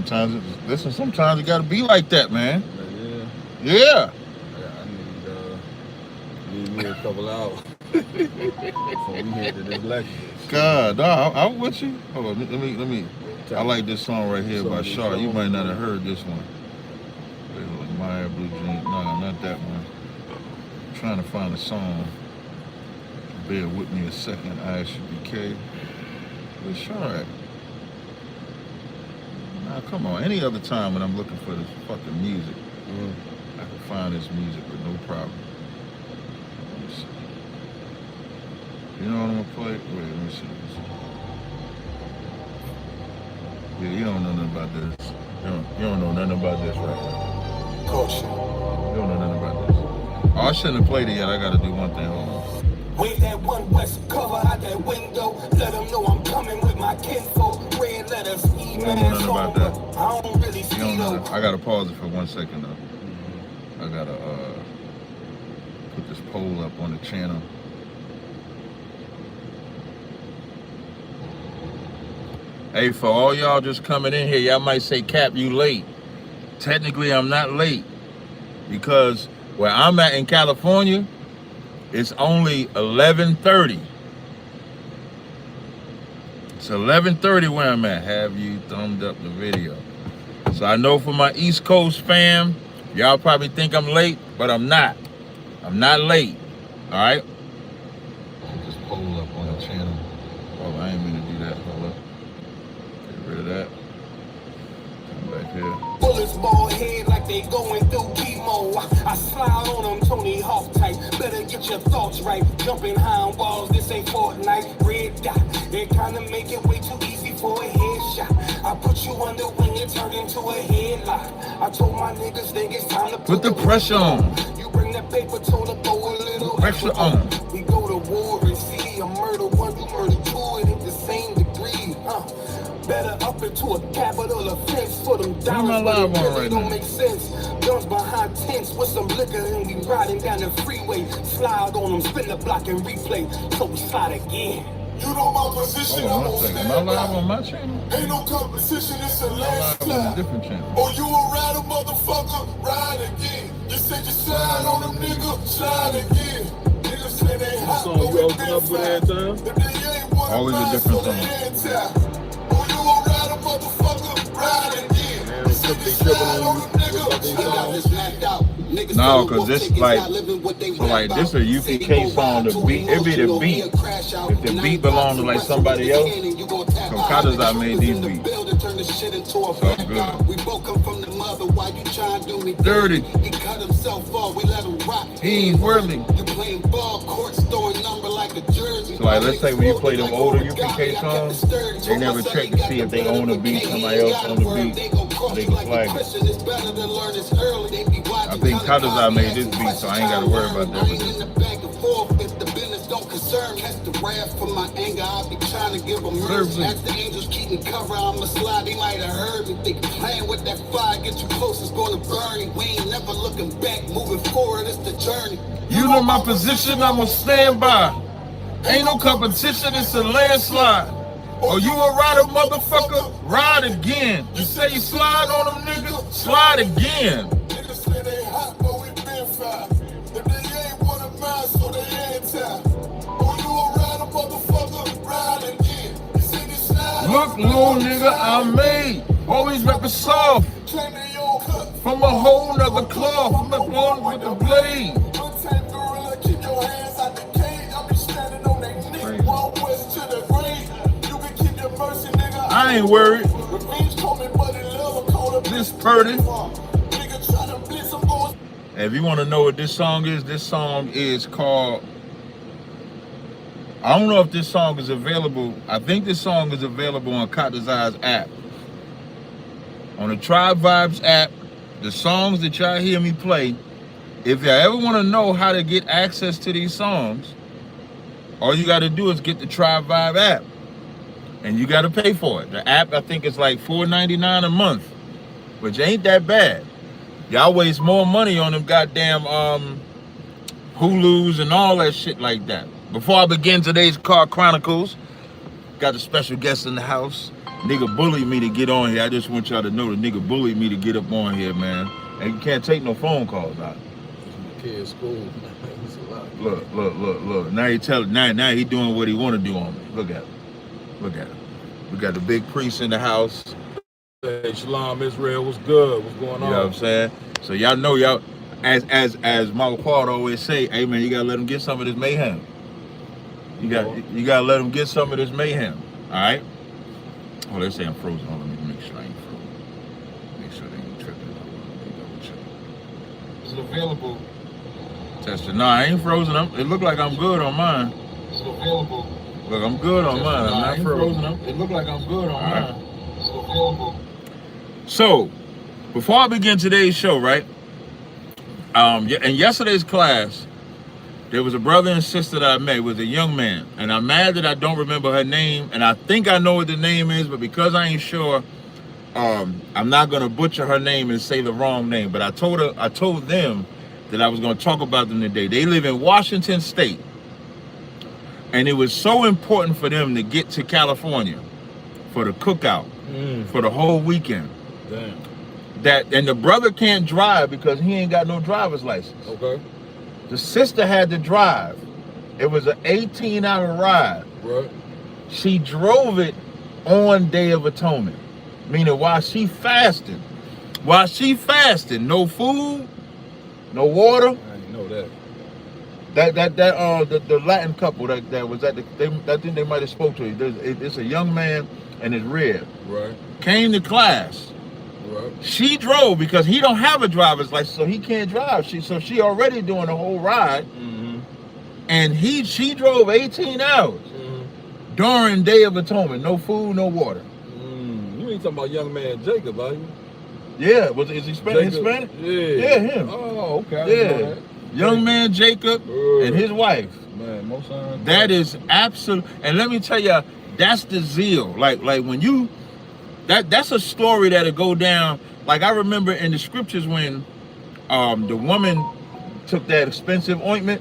sometimes it gotta be like that, man. Yeah. I need me a couple hours before we head to this lecture. God, I'm with you. Hold on, let me. I like this song right here by Shaw. You might not have heard this one. Wait, Maya Blue Jean. No, not that one. I'm trying to find a song. Bear with me a second. I should be K. Where's Shaw at? Nah, come on. Any other time when I'm looking for this fucking music, I can find this music with no problem. Let me see. You know what I'm gonna play? Wait, let me see. Yeah, you don't know nothing about this. You don't know nothing about this right now. Caution. You don't know nothing about this. Oh, I shouldn't have played it yet. I gotta do one thing. Hold on. Wave that one west cover out that window. Let them know I'm coming with my kinfolk. Red letters, You don't know nothing about that. I don't really see You don't know no. that. I gotta pause it for 1 second though. I gotta put this poll up on the channel. Hey, for all y'all just coming in here, y'all might say, Cap, you late. Technically, I'm not late because where I'm at in California, it's only 11:30. It's 11:30 where I'm at. Have you thumbed up the video? So I know for my East Coast fam, y'all probably think I'm late, but I'm not. I'm not late. All right? Just poll up on the channel. Oh, I ain't mean to do that. Hold up. Get rid of that. Come back here. Bullets ball head like they going through chemo. I slide on them Tony Hawk type. Better get your thoughts right. Jumping high on walls, this ain't Fortnite. Red dot, they kinda make it way too easy for a headshot. I put you under when you turn into a headlock. I told my niggas think it's time to Put the pressure on. You bring that paper, told her throw a little Pressure on. We go to war and see a murder one, you murder two, it ain't the same degree. Better up into a capital offense for them dollars, but it really don't make sense. Guns behind tents with some liquor and we riding down the freeway. Slide on them, spin the block and replay, so we slide again. You know my position, Hold on 1 second. Am I live on my channel? Ain't no competition, it's a I'm live on a landslide. different channel. Oh, you a rider, motherfucker, ride again. You said you slide on them, nigga, slide again. Niggas say they hot, Song but you we open been up with fine. that time? If they ain't one Always a of different mine, so song. they anti. Oh, you a rider, motherfucker, ride again. Man, if they tripping on you, No, cause this like, so like this a UPK song. The beat, it be the beat. If the beat belong to like somebody else, so Tazaryach made these beats. So I'm good. We both come from the mother. Why you trying to do me Dirty. He cut himself off. We let him rock. He ain't worthy. You playing ball courts, throwing number like a jersey. So like, let's say when you play them older UPK songs, they never check to see if they own the beat, somebody else own the beat, so they can flag it. I think Tazaryach made this beat, so I ain't gotta worry about that with this one. If the business don't concern, catch the wrath from my anger. I be trying to give them mercy. As the angels keeping cover, I'ma slide. They might have heard me. Think playing with that fire, get you close, it's gonna burn you. We ain't never looking back, moving forward, it's the journey. You know my position, I'ma stand by. Ain't no competition, it's a landslide. Oh, you a rider, motherfucker? Ride again. You say you slide on them niggas? Slide again. Niggas say they hot, but we been fine. If they ain't one of mine, so they anti. Oh, you a rider, motherfucker? Ride again. You see this slide? Look, little nigga, I made. Always reppin' soft. Claim they your cut. From a whole nother cloth. I'm the one with the blade. Untamed gorilla, keep your hands out the cage. I be standing on they knee. One west to the grave. You can keep your mercy, nigga. I ain't worried. Revenge told me, but it love, call up This purdy. nigga try to blitz, I'm going. If you want to know what this song is called, I don't know if this song is available. I think this song is available on Tazaryach's app. On the Tribe Vibes app, the songs that y'all hear me play, if you ever want to know how to get access to these songs, all you got to do is get the Tribe Vibe app. And you got to pay for it. The app, I think, is like $4.99 a month, which ain't that bad. Y'all waste more money on them goddamn Hulus and all that shit like that. Before I begin today's Car Chronicles, got a special guest in the house. Nigga bullied me to get on here. I just want y'all to know the nigga bullied me to get up on here, man. And you can't take no phone calls out. My kid's school. It's a lot. Look. Now he doing what he want to do on me. Look at him. We got the big priest in the house. Hey, Shalom Israel, what's good? What's going on? You know what I'm saying? So y'all know y'all, as Michael Paul always say, hey man, you gotta let him get some of this mayhem. You gotta let him get some of this mayhem. All right. Oh, they say I'm frozen. Hold on, let me make sure I ain't frozen. Make sure they ain't tripping. Double check. Is it available? Testing. No, I ain't frozen. It look like I'm good on mine. Is it available? Look, I'm good on mine. I'm not frozen. It look like I'm good on mine. Is it available? So, before I begin today's show, right? In yesterday's class, there was a brother and sister that I met. It was a young man, and I'm mad that I don't remember her name, and I think I know what the name is, but because I ain't sure, I'm not gonna butcher her name and say the wrong name. But I told them that I was gonna talk about them today. They live in Washington State, and it was so important for them to get to California for the cookout for the whole weekend. Damn. And the brother can't drive because he ain't got no driver's license. Okay. The sister had to drive. It was an 18-hour ride. Right. She drove it on Day of Atonement, meaning while she fasted. No food, no water. I didn't know that. The Latin couple that was at I think they might have spoke to you. It's a young man and his red. Right. Came to class. Right. She drove because he don't have a driver's license, so he can't drive. She already doing the whole ride, and she drove 18 hours during Day of Atonement. No food, no water. You ain't talking about young man Jacob, are you? Yeah, is he Hispanic? Yeah, him. Oh, okay. Yeah, young man Jacob and his wife. Man, most times. That is absolute. And let me tell you, that's the zeal. Like when you. That's a story that'll go down. Like I remember in the scriptures when the woman took that expensive ointment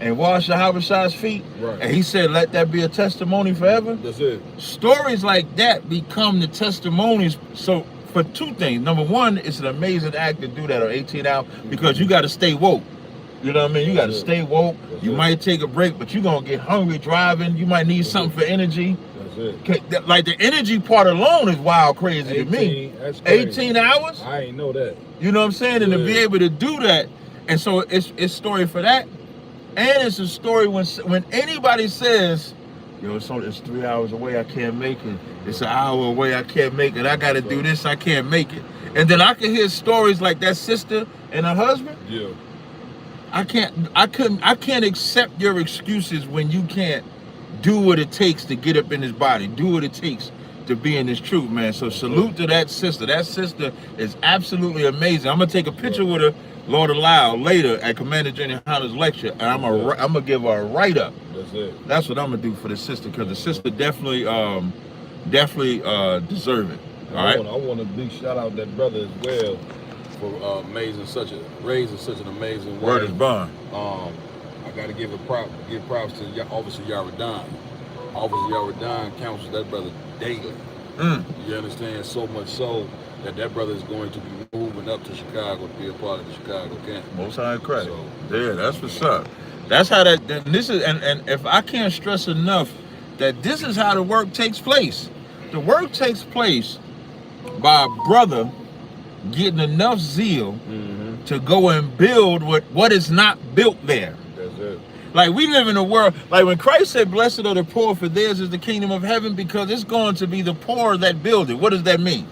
and washed Yahushua feet, right. And he said, let that be a testimony forever. That's it. Stories like that become the testimonies. So for two things. Number one, it's an amazing act to do that on 18 hours because you got to stay woke. You know what I mean? You got to stay woke. You might take a break, but you're going to get hungry driving. You might need something for energy. Like the energy part alone is wild crazy to me. That's crazy. 18 hours? I ain't know that. You know what I'm saying? And to be able to do that. And so it's story for that. And it's a story when anybody says, yo, it's 3 hours away, I can't make it. It's an hour away, I can't make it. I got to do this, I can't make it. And then I can hear stories like that sister and her husband. Yeah. I can't accept your excuses when you can't do what it takes to get up in his body, do what it takes to be in this truth, man. So salute to that sister. That sister is absolutely amazing. I'm gonna take a picture with her, Lord allow, later at Commander Jenny Hunter's lecture, and I'm gonna give her a write up. That's it. That's what I'm gonna do for the sister, because the sister definitely deserve it. All right. I want a big shout out that brother as well for raising such an amazing word is bond. I got to give props to Officer Yaran. Officer Yaran counsels that brother daily. You understand? So much so that brother is going to be moving up to Chicago to be a part of the Chicago camp. Most high credit. Yeah, that's what's up. That's how this is, and if I can't stress enough that this is how the work takes place. The work takes place by a brother getting enough zeal to go and build what is not built there. That's it. Like we live in a world, like when Christ said, blessed are the poor, for theirs is the kingdom of heaven, because it's going to be the poor that build it. What does that mean?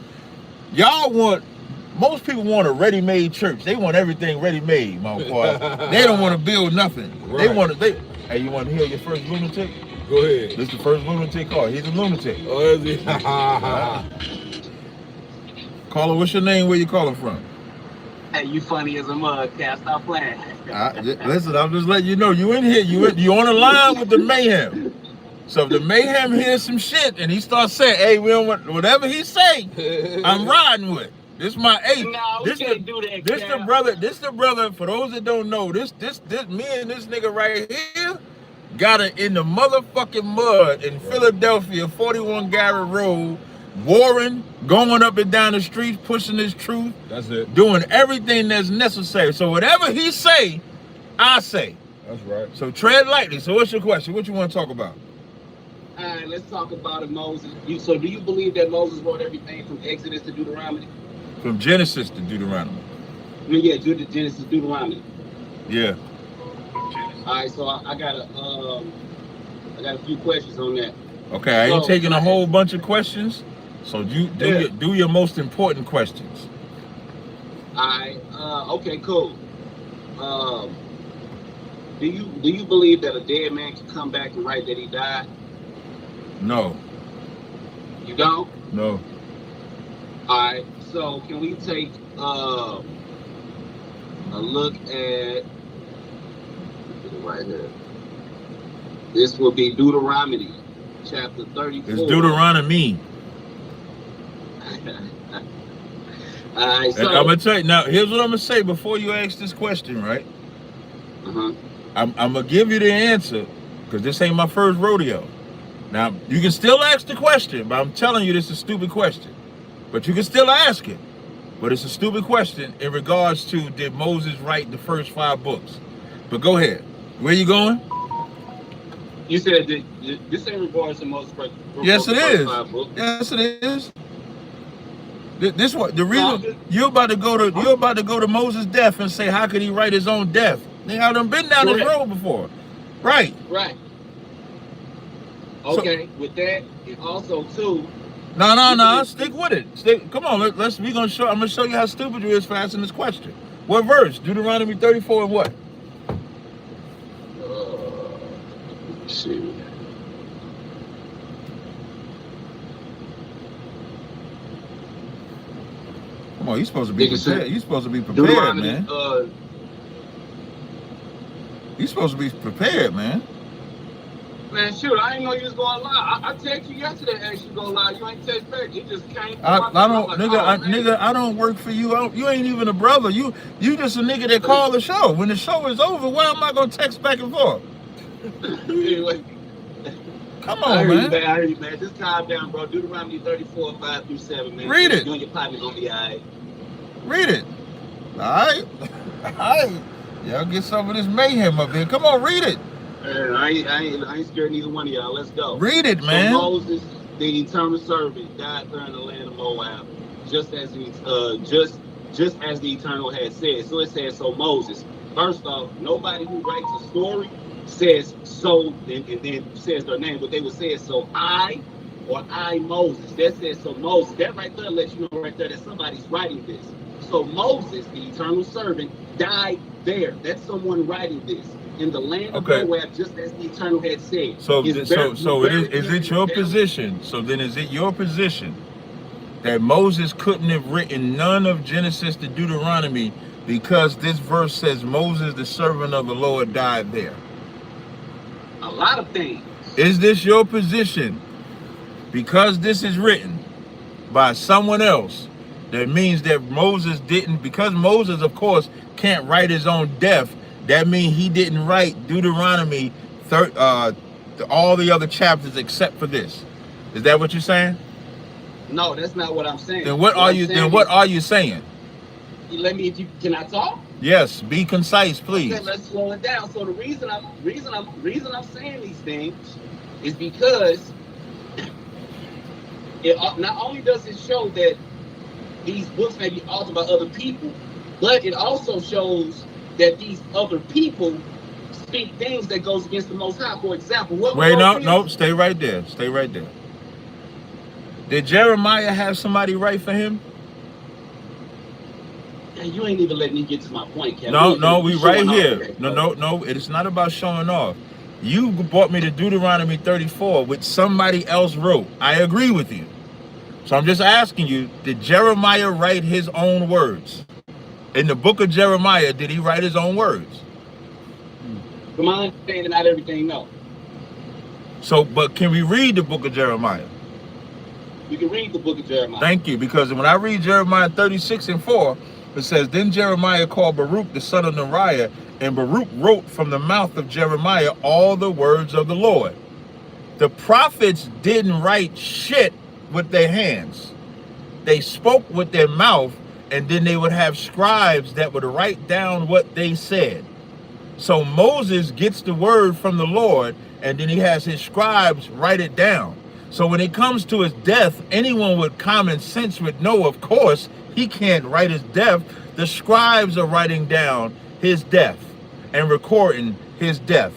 Most people want a ready-made church. They want everything ready-made, my boy. They don't want to build nothing. Right. Hey, you want to hear your first lunatic? Go ahead. This is the first lunatic call. He's a lunatic. Oh, is he? Caller, what's your name? Where you calling from? Hey, you funny as a mug, cat. Stop playing. Listen, I'm just letting you know you in here. You on the line with the mayhem. So if the mayhem hears some shit and he starts saying, "Hey, we don't want whatever he say," I'm riding with. This my eighth. No, we can't do that. This the brother. For those that don't know, this me and this nigga right here got it in the motherfucking mud in Philadelphia, 41 Garrett Road. warring, going up and down the streets, pushing his truth. That's it. Doing everything that's necessary. So whatever he say, I say. That's right. So tread lightly. So what's your question? What you want to talk about? All right, let's talk about it, Moses. So do you believe that Moses wrote everything from Exodus to Deuteronomy? From Genesis to Deuteronomy. Yeah, Genesis, Deuteronomy. Yeah. All right, so I got a few questions on that. Okay, I ain't taking a whole bunch of questions. So do your most important questions. All right. Okay, cool. Do you believe that a dead man can come back and write that he died? No. You don't? No. All right. So can we take a look at right here? This will be Deuteronomy chapter 34. It's Deuteronomy. All right. So I'm gonna tell you now. Here's what I'm gonna say before you ask this question, right? I'm gonna give you the answer because this ain't my first rodeo. Now you can still ask the question, but I'm telling you this is a stupid question. But you can still ask it. But it's a stupid question in regards to did Moses write the first 5 books? But go ahead. Where you going? You said that this ain't regards to Moses. Yes, it is. Yes, it is. This what the reason you're about to go to Moses' death and say how could he write his own death? They haven't been down this road before, right? Right. Okay. So, with that, and also too. No. Stick with it. Come on. I'm gonna show you how stupid you is for asking this question. What verse? Deuteronomy 34 and what? Let's see. Come on, you're supposed to be prepared. You're supposed to be prepared, man. You're supposed to be prepared, man. Man, shoot, I didn't know you was going live. I texted you yesterday, asked you to go live. You ain't text back. You just came. I don't work for you. You ain't even a brother. You just a nigga that called the show. When the show is over, why am I gonna text back and forth? Anyway. Come on, man. I heard you, man. Just calm down, bro. Deuteronomy 34, 5-7, man. Read it. You and your partner gonna be all right. Read it. All right. Y'all get some of this mayhem up here. Come on, read it. I ain't scared neither one of y'all. Let's go. Read it, man. So Moses, the eternal servant, died there in the land of Moab, just as the Eternal had said. So it says, so Moses. First off, nobody who writes a story says so and then says their name, but they would say so I or I Moses. That says so Moses. That right there lets you know right there that somebody's writing this. So Moses, the eternal servant, died there. That's someone writing this in the land of Moab, just as the Eternal had said. So is it your position? So then is it your position that Moses couldn't have written none of Genesis to Deuteronomy because this verse says Moses, the servant of the Lord, died there? A lot of things. Is this your position? Because this is written by someone else, that means that Moses didn't, because Moses, of course, can't write his own death, that means he didn't write Deuteronomy, all the other chapters except for this. Is that what you're saying? No, that's not what I'm saying. Then what are you saying? Let me, can I talk? Yes, be concise, please. Okay, let's slow it down. So the reason I'm saying these things is because it not only does it show that these books may be authored by other people, but it also shows that these other people speak things that goes against the Most High. For example, stay right there. Stay right there. Did Jeremiah have somebody write for him? You ain't even letting me get to my point, Kevin. No, we right here. No. It's not about showing off. You brought me to Deuteronomy 34, which somebody else wrote. I agree with you. So I'm just asking you, did Jeremiah write his own words? In the book of Jeremiah, did he write his own words? From my understanding, not everything, no. So, but can we read the book of Jeremiah? You can read the book of Jeremiah. Thank you, because when I read Jeremiah 36:4, it says, then Jeremiah called Baruch the son of Neriah, and Baruch wrote from the mouth of Jeremiah all the words of the Lord. The prophets didn't write shit with their hands. They spoke with their mouth, and then they would have scribes that would write down what they said. So Moses gets the word from the Lord, and then he has his scribes write it down. So when it comes to his death, anyone with common sense would know, of course, he can't write his death. The scribes are writing down his death and recording his death.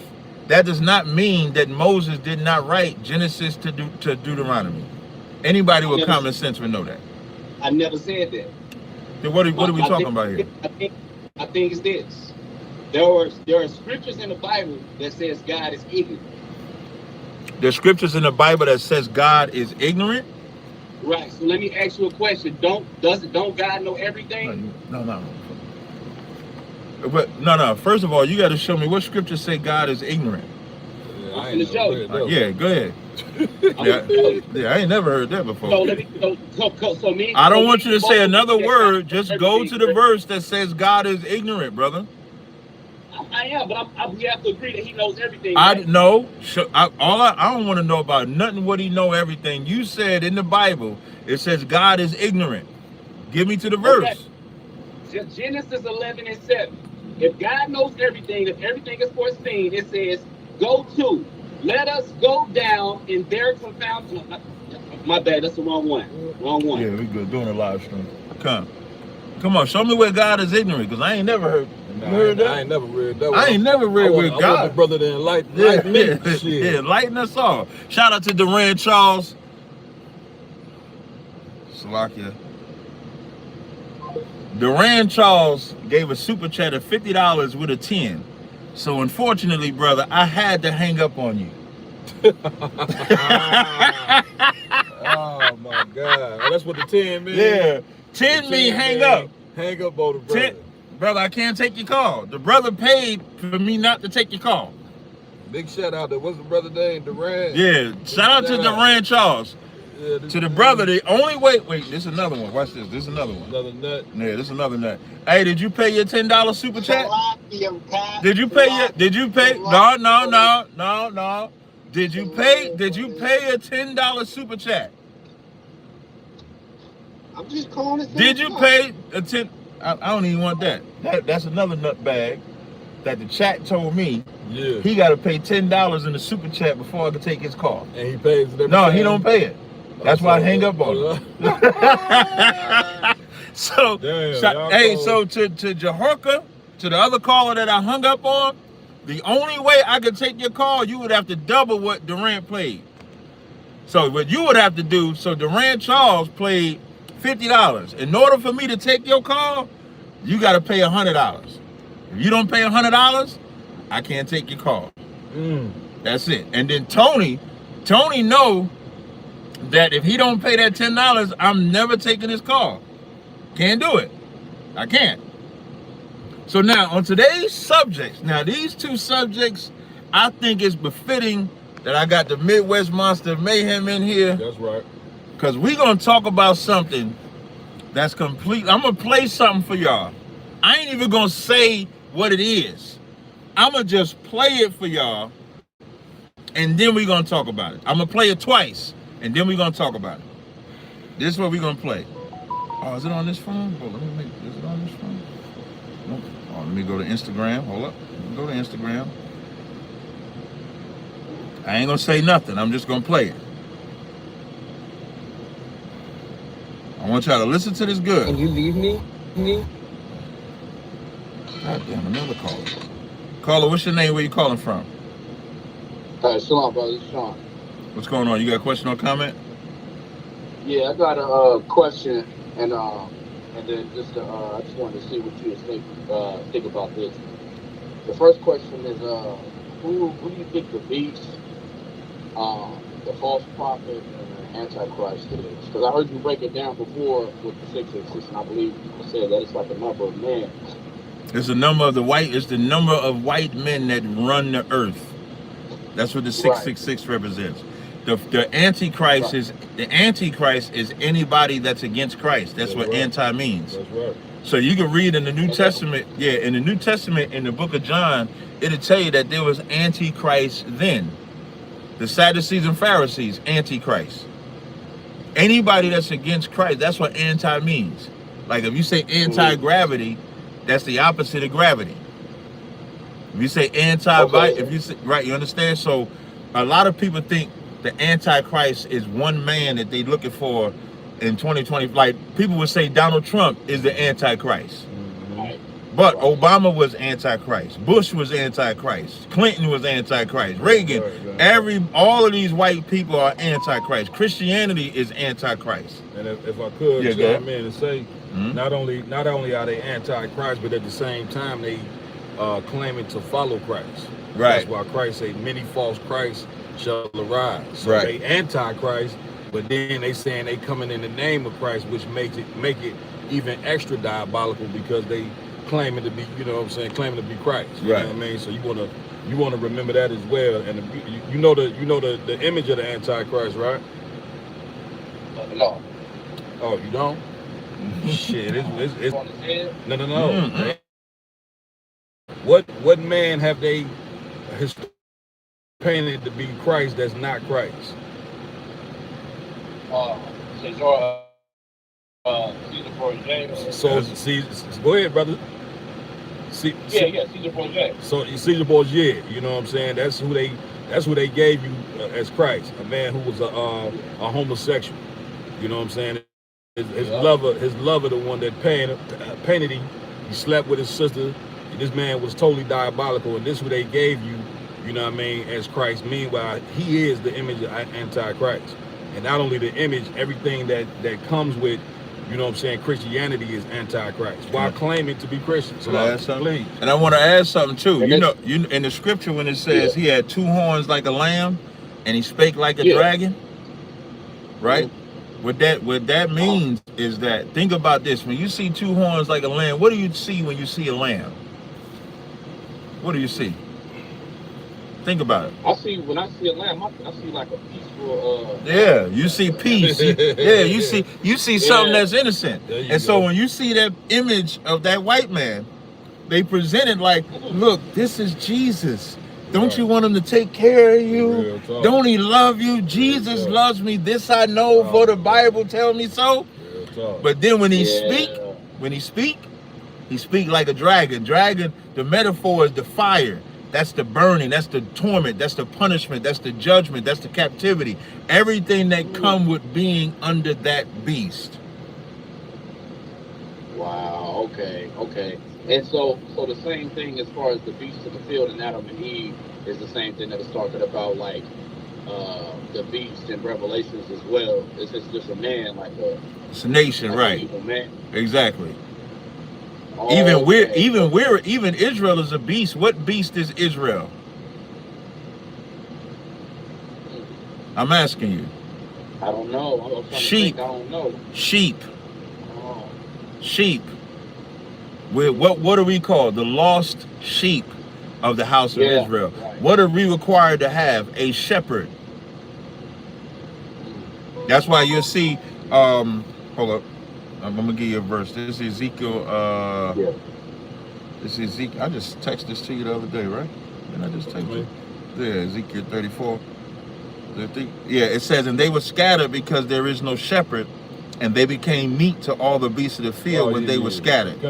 That does not mean that Moses did not write Genesis to Deuteronomy. Anybody with common sense would know that. I never said that. Then what are we talking about here? I think it's this. There are scriptures in the Bible that says God is ignorant. There's scriptures in the Bible that says God is ignorant. Right. So let me ask you a question. Don't God know everything? No. But no. First of all, you got to show me what scriptures say God is ignorant. Yeah, I ain't never read that. Yeah, go ahead. Yeah, I ain't never heard that before. I don't want you to say another word. Just go to the verse that says God is ignorant, brother. I am, but we have to agree that he knows everything. Right? I don't want to know about nothing what he know everything. You said in the Bible, it says God is ignorant. Give me to the verse. Okay. Genesis 11:7. If God knows everything, if everything is foreseen, it says, let us go down in their confound. My bad, that's the wrong one. Yeah, we good. Doing a live stream. Come on, show me where God is ignorant, because I ain't never heard. I ain't never read that one. I ain't never read where God. I want the brother to enlighten me. Yeah, enlighten us all. Shout out to Duran Charles. Slovakia. Duran Charles gave a super chat of $50 with a 10. So unfortunately, brother, I had to hang up on you. Oh my God. That's what the 10 means? Yeah. 10 mean hang up. Hang up on the brother. Brother, I can't take your call. The brother paid for me not to take your call. Big shout out to, what's the brother name? Duran? Yeah. Shout out to Duran Charles. Yeah, to the brother, the only way. Wait, this is another one. Watch this. This is another one. Another nut. Yeah, this is another nut. Hey, did you pay your $10 super chat? Did you pay your? Did you pay? No. Did you pay? Did you pay a $10 super chat? I'm just calling it. Did you pay a 10? I don't even want that. That's another nut bag that the chat told me. Yeah. He got to pay $10 in the super chat before I can take his call. And he pays it. No, he don't pay it. That's why I hang up on him. So, so to Jahorka, to the other caller that I hung up on, the only way I could take your call, you would have to double what Durant played. So what you would have to do, so Durant Charles played $50. In order for me to take your call, you got to pay $100. If you don't pay $100, I can't take your call. That's it. And then Tony know that if he don't pay that $10, I'm never taking his call. Can't do it. I can't. So now on today's subjects, now these two subjects, I think it's befitting that I got the Midwest Monster Mayhem in here. That's right. Because we're going to talk about something that's complete. I'm going to play something for y'all. I ain't even going to say what it is. I'm going to just play it for y'all, and then we're going to talk about it. I'm going to play it twice, and then we're going to talk about it. This is what we're going to play. Oh, is it on this phone? Oh, is it on this phone? Nope. Oh, let me go to Instagram. Hold up. Let me go to Instagram. I ain't going to say nothing. I'm just going to play it. I want y'all to listen to this good. Can you leave me? God damn, another caller. Caller, what's your name? Where you calling from? Shalom, brother. It's Sean. What's going on? You got a question or comment? Yeah, I got a question, and then just I just wanted to see what you think about this. The first question is, who do you think the beast, the false prophet, and the Antichrist is? Because I heard you break it down before with the 666, and I believe you said that it's like a number of men. It's the number of it's the number of white men that run the earth. That's what the 666 represents. The Antichrist is anybody that's against Christ. That's what anti means. That's right. So you can read in the New Testament, in the New Testament, in the book of John, it'll tell you that there was Antichrist then. The Sadducees and Pharisees, Antichrist. Anybody that's against Christ, that's what anti means. Like if you say anti-gravity, that's the opposite of gravity. If you say if you say, right, you understand? So a lot of people think the Antichrist is one man that they looking for in 2020. Like people would say Donald Trump is the Antichrist. But Obama was Antichrist. Bush was Antichrist. Clinton was Antichrist. Reagan. All of these white people are Antichrist. Christianity is Antichrist. And if I could chime in and say, not only are they Antichrist, but at the same time they claiming to follow Christ. Right. That's why Christ said, many false Christs shall arise. So they Antichrist, but then they saying they coming in the name of Christ, which make it even extra diabolical because they claiming to be, you know what I'm saying, claiming to be Christ. You know what I mean? So you wanna remember that as well. And you know the image of the Antichrist, right? No. Oh, you don't? Shit, it's no. Mm-hmm. What man have they painted to be Christ that's not Christ? Caesar Borgia. So go ahead, brother. Caesar Borgia. So Caesar Borgia, you know what I'm saying? That's who they gave you as Christ, a man who was a homosexual. You know what I'm saying? His lover, the one that painted him. He slept with his sister. This man was totally diabolical, and this is what they gave you, you know what I mean, as Christ. Meanwhile, he is the image of Antichrist. And not only the image, everything that comes with, you know what I'm saying, Christianity is Antichrist, while claiming to be Christian. So please. And I want to add something too. You in the scripture when it says he had two horns like a lamb and he spake like a dragon, right? What that means is that, think about this, when you see two horns like a lamb, what do you see when you see a lamb? What do you see? Think about it. When I see a lamb, I see like a peaceful. You see peace. You see something that's innocent. And so when you see that image of that white man, they present it like, look, this is Jesus. Don't you want him to take care of you? Don't he love you? Jesus loves me. This I know, for the Bible tell me so. But then when he speak like a dragon. Dragon, the metaphor is the fire. That's the burning, that's the torment, that's the punishment, that's the judgment, that's the captivity. Everything that come with being under that beast. Wow, okay. And so the same thing as far as the beasts of the field and Adam and Eve is the same thing that is talking about, like the beast in Revelations as well. It's just a man, it's a nation, like right? Evil man. Exactly. Oh, even Israel is a beast. What beast is Israel? I'm asking you. I don't know. Sheep. I don't know. Sheep. Oh. Sheep. What do we call the lost sheep of the house of Israel? Right. What are we required to have? A shepherd. That's why you'll see. Hold up. I'm gonna give you a verse. This is Ezekiel. This is Ezekiel. I just texted this to you the other day, right? And I just texted you. Yeah, Ezekiel 34. Yeah, it says, and they were scattered because there is no shepherd, and they became meat to all the beasts of the field when they were scattered.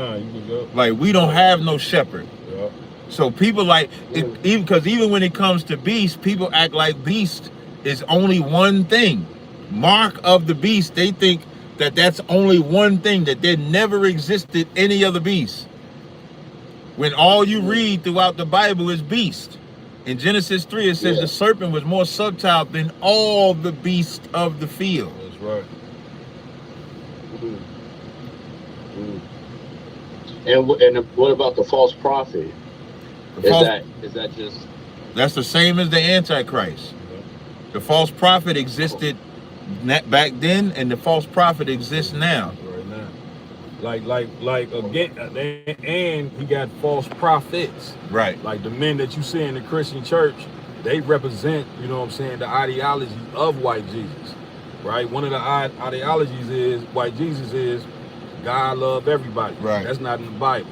Like, we don't have no shepherd. Yeah. So people like, even when it comes to beasts, people act like beast is only one thing. Mark of the beast, they think that that's only one thing, that there never existed any other beast. When all you read throughout the Bible is beast. In Genesis 3, it says the serpent was more subtle than all the beasts of the field. That's right. And what about the false prophet? Is that just... That's the same as the Antichrist. The false prophet existed back then, and the false prophet exists now. Right now. Like again, and he got false prophets. Right. Like the men that you see in the Christian church, they represent, you know what I'm saying, the ideology of white Jesus. Right? One of the ideologies is white Jesus is God love everybody. Right. That's not in the Bible.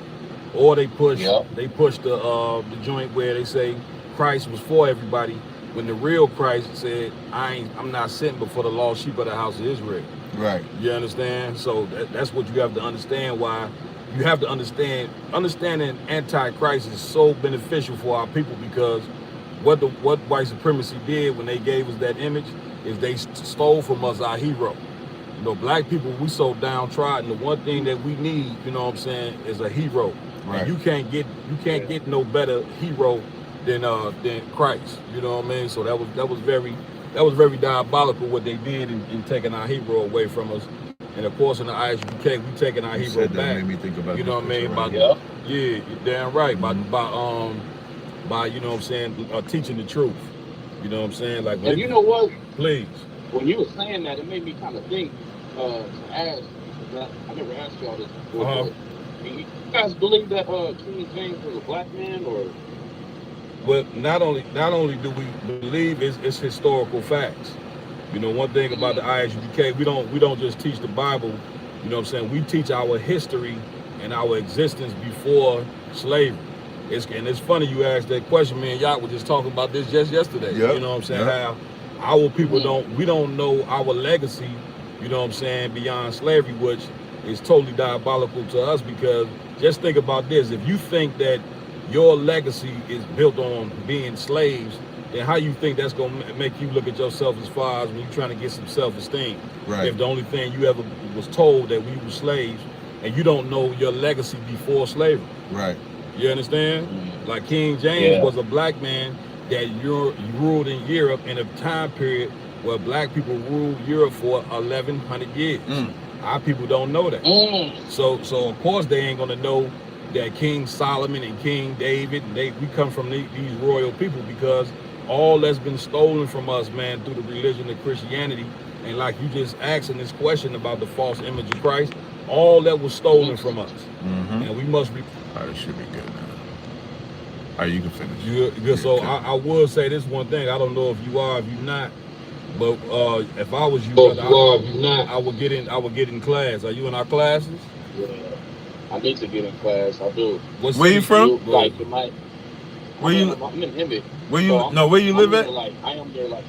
Or they push the joint where they say Christ was for everybody, when the real Christ said, I'm not sent before the lost sheep of the house of Israel. Right. You understand? So that's what you have to understand. Why you have to understanding Antichrist is so beneficial for our people, because what white supremacy did when they gave us that image is they stole from us our hero. You know, black people, we so downtrodden. The one thing that we need, you know what I'm saying, is a hero. Right. And you can't get no better hero than Christ. You know what I mean? So that was very diabolical what they did in taking our hero away from us. And of course, in the ISUPK, we taking our hero back. Made me think about, you know what I mean? Right. Yeah, you're damn right. By you know what I'm saying, teaching the truth. You know what I'm saying? Like, and you know what? Please. When you were saying that, it made me kind of think to ask. I never asked y'all this before. Do you guys believe that King James was a black man, or? Well, not only do we believe it's historical facts. You know, one thing about the ISUPK, we don't just teach the Bible. You know what I'm saying? We teach our history and our existence before slavery. And it's funny you asked that question. Me and Yacht were just talking about this just yesterday. Yep. You know what I'm saying? How our people don't know our legacy, you know what I'm saying, beyond slavery, which is totally diabolical to us, because just think about this. If you think that your legacy is built on being slaves, then how you think that's going to make you look at yourself as far as when you're trying to get some self-esteem? Right. If the only thing you ever was told that we were slaves, and you don't know your legacy before slavery. Right. You understand? Like King James was a black man that ruled in Europe in a time period where black people ruled Europe for 1,100 years. Our people don't know that. So of course they ain't gonna know that King Solomon and King David, we come from these royal people, because all that's been stolen from us, man, through the religion of Christianity. And like you just asking this question about the false image of Christ, all that was stolen from us. And we must be. All right, it should be good now. All right, you can finish. Good. So I would say this one thing. I don't know if you are, if you're not, but if I was you, I would get in class. Are you in our classes? Yeah, I need to get in class. I do. Where you from? Like it might. Where you? I'm in Hemet. Where you? Where you live at? Like I am there, like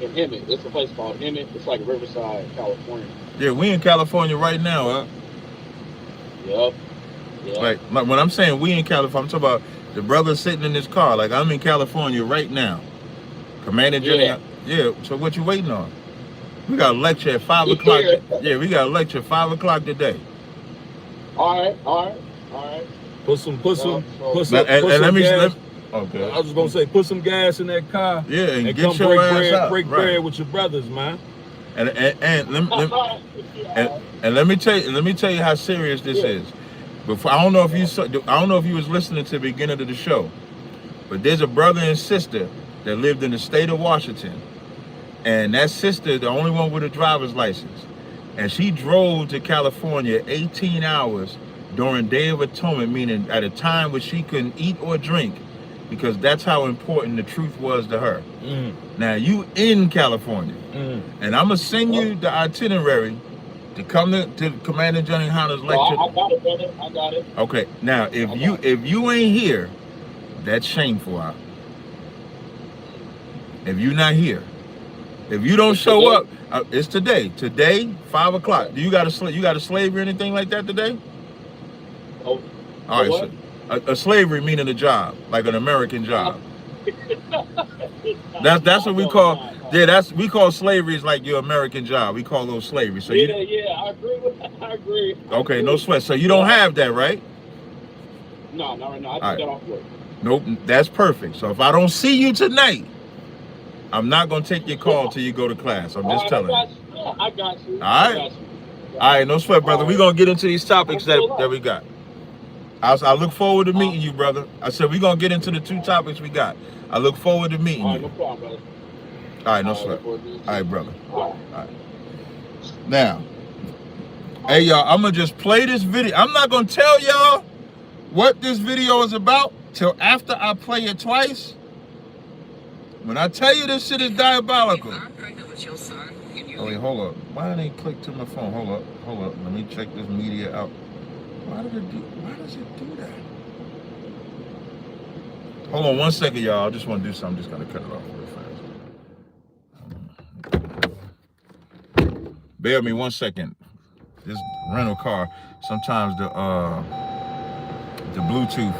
in Hemet. It's a place called Hemet. It's like Riverside, California. Yeah, we in California right now, huh? Yep. Like when I'm saying we in California, I'm talking about the brother sitting in this car. Like, I'm in California right now. Commander General. Yeah. So what you waiting on? We got a lecture at 5 o'clock. Yeah, we got a lecture at 5 o'clock today. All right. Put some Okay. I was just gonna say, put some gas in that car. Yeah, and get come your ass out. break bread with your brothers, man. And let me tell you how serious this is. Before, I don't know if you was listening to the beginning of the show, but there's a brother and sister that lived in the state of Washington, and that sister, the only one with a driver's license, and she drove to California 18 hours during Day of Atonement, meaning at a time where she couldn't eat or drink, because that's how important the truth was to her. Now you in California, and I'm gonna send you the itinerary to come to Commander Johnny Hunter's lecture. I got it, brother. I got it. Okay. Now, if you ain't here, that's shameful. Huh? If you're not here, if you don't show up, it's today. Today, 5 o'clock. Do you got a slave or anything like that today? Oh. All right. So, a slavery meaning a job, like an American job. That's what we call. Yeah, we call slavery is like your American job. We call those slavery. So I agree. Okay, no sweat. So you don't have that, right? No, not right now. I just got off work. Nope, that's perfect. So if I don't see you tonight, I'm not gonna take your call till you go to class. I'm just telling you. I got you. All right. All right, no sweat, brother. We're gonna get into these topics that we got. I look forward to meeting you, brother. I said we're gonna get into the 2 topics we got. I look forward to meeting you. No problem, brother. All right, no sweat. All right, brother. All right. Now, hey, y'all, I'm going to just play this video. I'm not going to tell y'all what this video is about till after I play it twice. When I tell you this shit is diabolical. I'm pregnant with your son. Oh, wait, hold up. Why didn't they click to my phone? Hold up. Let me check this media out. Why does it do that? Hold on 1 second, y'all. I just want to do something. I'm just going to cut it off real fast. Bear with me 1 second. This rental car, sometimes the Bluetooth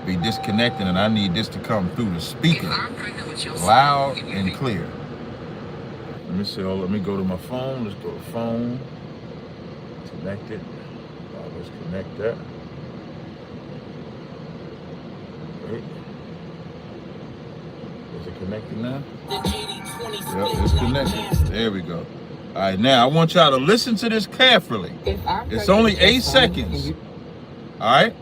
be disconnecting, and I need this to come through the speaker loud and clear. Let me see. Oh, let me go to my phone. Let's go to phone. Connect it. Let's connect that. Great. Is it connected now? Yep, it's connected. There we go. All right, now I want y'all to listen to this carefully. It's only 8 seconds. All right?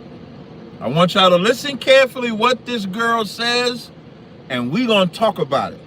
I want y'all to listen carefully what this girl says, and we're going to talk about it.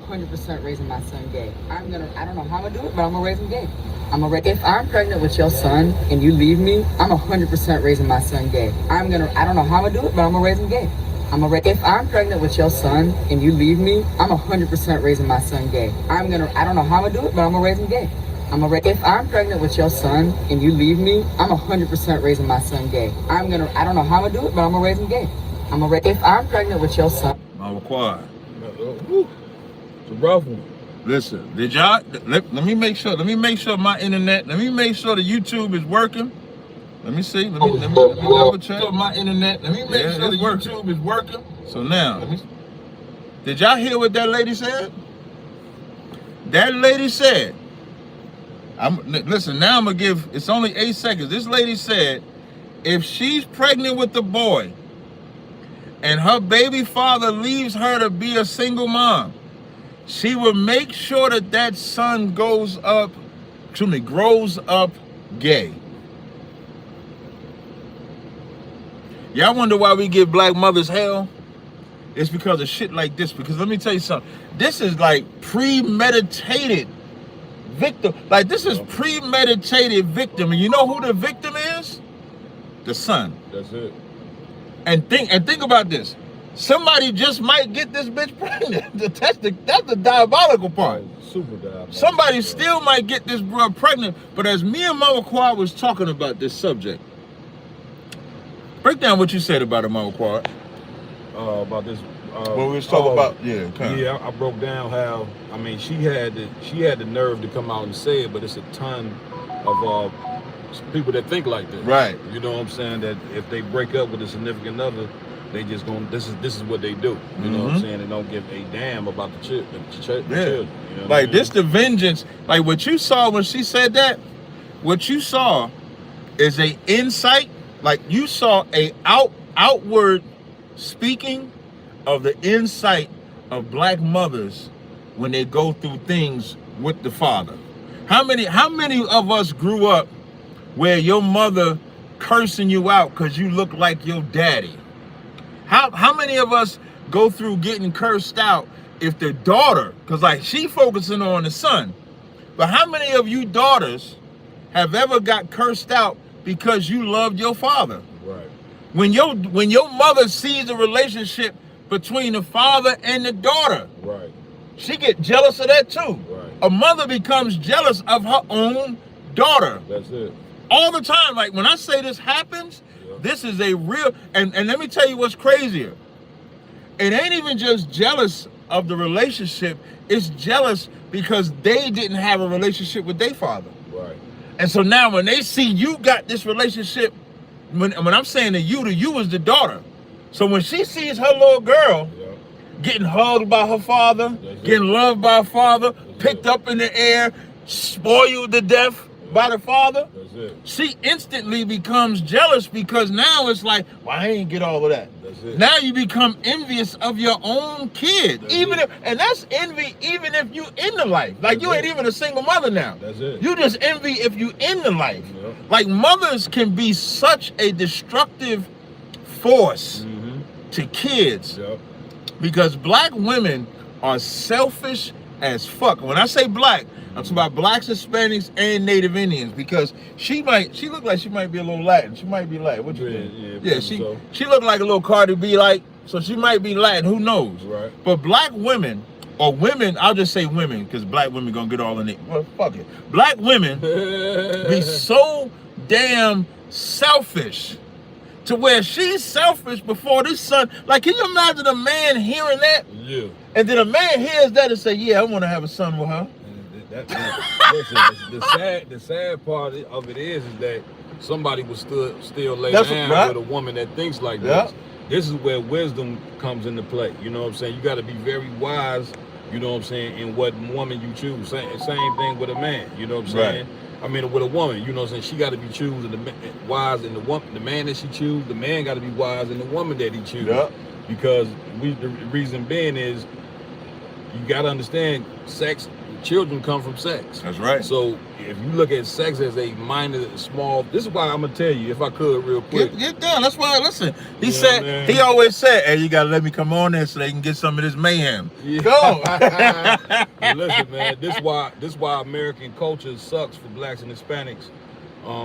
100% raising my son gay. I don't know how I'm gonna do it, but I'm gonna raise him gay. If I'm pregnant with your son and you leave me, I'm 100% raising my son gay. I don't know how I'm gonna do it, but I'm gonna raise him gay. If I'm pregnant with your son and you leave me, I'm 100% raising my son gay. I don't know how I'm gonna do it, but I'm gonna raise him gay. If I'm pregnant with your son and you leave me, I'm 100% raising my son gay. I don't know how I'm gonna do it, but I'm gonna raise him gay. If I'm pregnant with your son. Mama quiet. It's a rough one. Listen, did y'all let me make sure my internet, let me make sure the YouTube is working. Let me see. Let me double check my internet. Let me make sure the YouTube is working. So now, did y'all hear what that lady said? That lady said, listen, now I'm gonna give, it's only 8 seconds. This lady said, if she's pregnant with the boy and her baby father leaves her to be a single mom, she will make sure that son grows up gay. Y'all wonder why we give black mothers hell? It's because of shit like this. Because let me tell you something. This is like premeditated victim. Like, this is premeditated victim. And you know who the victim is? The son. That's it. And think about this. Somebody just might get this bitch pregnant. That's the diabolical part. Super diabolical. Somebody still might get this girl pregnant. But as me and Mama Quad was talking about this subject, break down what you said about it, Mama Quad. About this. What we was talking about, I broke down how, I mean, she had the nerve to come out and say it, but it's a ton of people that think like that. Right. You know what I'm saying? That if they break up with a significant other, they just gonna, this is what they do. You know what I'm saying? They don't give a damn about the children. You know like, this the vengeance. Like, what you saw when she said that, what you saw is a insight. Like, you saw a outward speaking of the insight of black mothers when they go through things with the father. How many of us grew up where your mother cursing you out because you look like your daddy? How many of us go through getting cursed out if the daughter, because like she focusing on the son, but how many of you daughters have ever got cursed out because you loved your father? Right. When your mother sees a relationship between the father and the daughter, right, she get jealous of that too. Right. A mother becomes jealous of her own daughter. That's it. All the time. Like, when I say this happens, this is a real, and let me tell you what's crazier. It ain't even just jealous of the relationship, it's jealous because they didn't have a relationship with their father. Right. And so now when they see you got this relationship, when I'm saying to you is the daughter. So when she sees her little girl getting hugged by her father, getting loved by her father, picked up in the air, spoiled to death by the father, she instantly becomes jealous because now it's like, well, I ain't get all of that. Now you become envious of your own kid. That's envy even if you in the life. Like, you ain't even a single mother now. That's it. You just envy if you in the life. Like, mothers can be such a destructive force to kids because black women are selfish as fuck. When I say black, I'm talking about blacks, Hispanics, and Native Indians, because she look like she might be a little Latin. She might be Latin. What you think? Yeah, she looked like a little Cardi B, like, so she might be Latin. Who knows? Right. But black women, or women, I'll just say women, because black women gonna get all in it. Well, fuck it. Black women be so damn selfish to where she's selfish before this son. Like, can you imagine a man hearing that? Yeah. And then a man hears that and say, yeah, I want to have a son with her. Listen, the sad part of it is that somebody will still lay down with a woman that thinks like this. This is where wisdom comes into play. You know what I'm saying? You got to be very wise, you know what I'm saying, in what woman you choose. Same thing with a man, you know what I'm saying? I mean, with a woman, you know what I'm saying? She got to be wise in the man that she choose. The man got to be wise in the woman that he choose. Because the reason being is you got to understand children come from sex. That's right. So if you look at sex as a minor, small, this is why I'm gonna tell you, if I could, real quick. Get down. That's why. Listen, he always said, "Hey, you gotta let me come on there so they can get some of this mayhem." Yeah. Go. Listen, man. This why American culture sucks for blacks and Hispanics.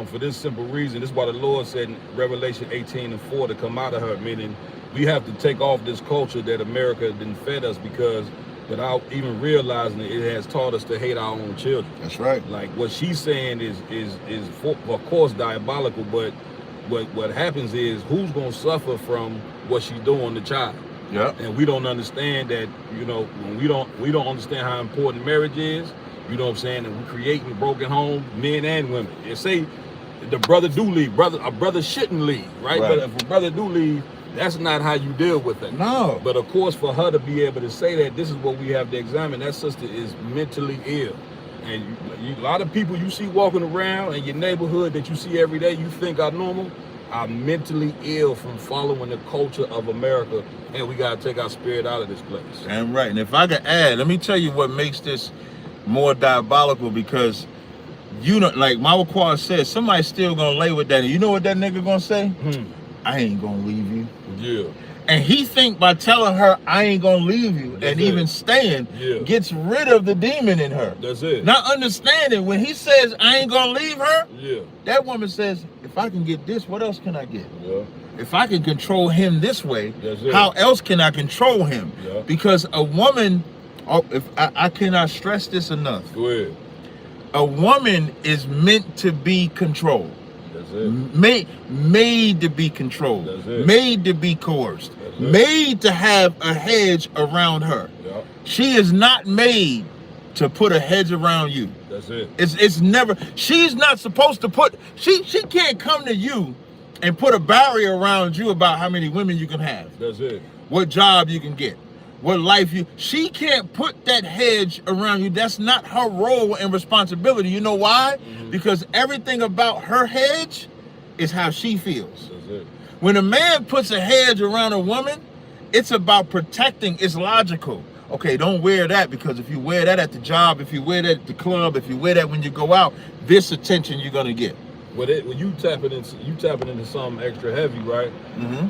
For this simple reason, this is why the Lord said in Revelation 18:4 to come out of her, meaning we have to take off this culture that America didn't fed us, because without even realizing it, it has taught us to hate our own children. That's right. Like what she's saying is of course diabolical, but what happens is who's gonna suffer from what she's doing to the child? Yeah. And we don't understand that, you know, when we don't understand how important marriage is, you know what I'm saying, and we're creating broken homes, men and women. And say the brother do leave, a brother shouldn't leave, right? But if a brother do leave, that's not how you deal with it. No. But of course, for her to be able to say that, this is what we have to examine. That sister is mentally ill. And a lot of people you see walking around in your neighborhood that you see every day, you think are normal, are mentally ill from following the culture of America. And we got to take our spirit out of this place. And right. And if I could add, let me tell you what makes this more diabolical, because you know, like Mama Quad said, somebody's still going to lay with that. And you know what that nigga going to say? I ain't gonna leave you. Yeah. And he think by telling her I ain't gonna leave you even staying gets rid of the demon in her. That's it. Not understanding when he says I ain't gonna leave her, that woman says, if I can get this, what else can I get? If I can control him this way, how else can I control him? Because a woman, if I cannot stress this enough. Go ahead. A woman is meant to be controlled. Made to be controlled, made to be coerced, made to have a hedge around her. She is not made to put a hedge around you. That's it. It's never. She's not supposed to put. She can't come to you and put a barrier around you about how many women you can have. That's it. What job you can get. What life you. She can't put that hedge around you. That's not her role and responsibility. You know why? Because everything about her hedge is how she feels. That's it. When a man puts a hedge around a woman, it's about protecting. It's logical. Okay, don't wear that, because if you wear that at the job, if you wear that at the club, if you wear that when you go out, this attention you're gonna get. When you tapping into something extra heavy, right?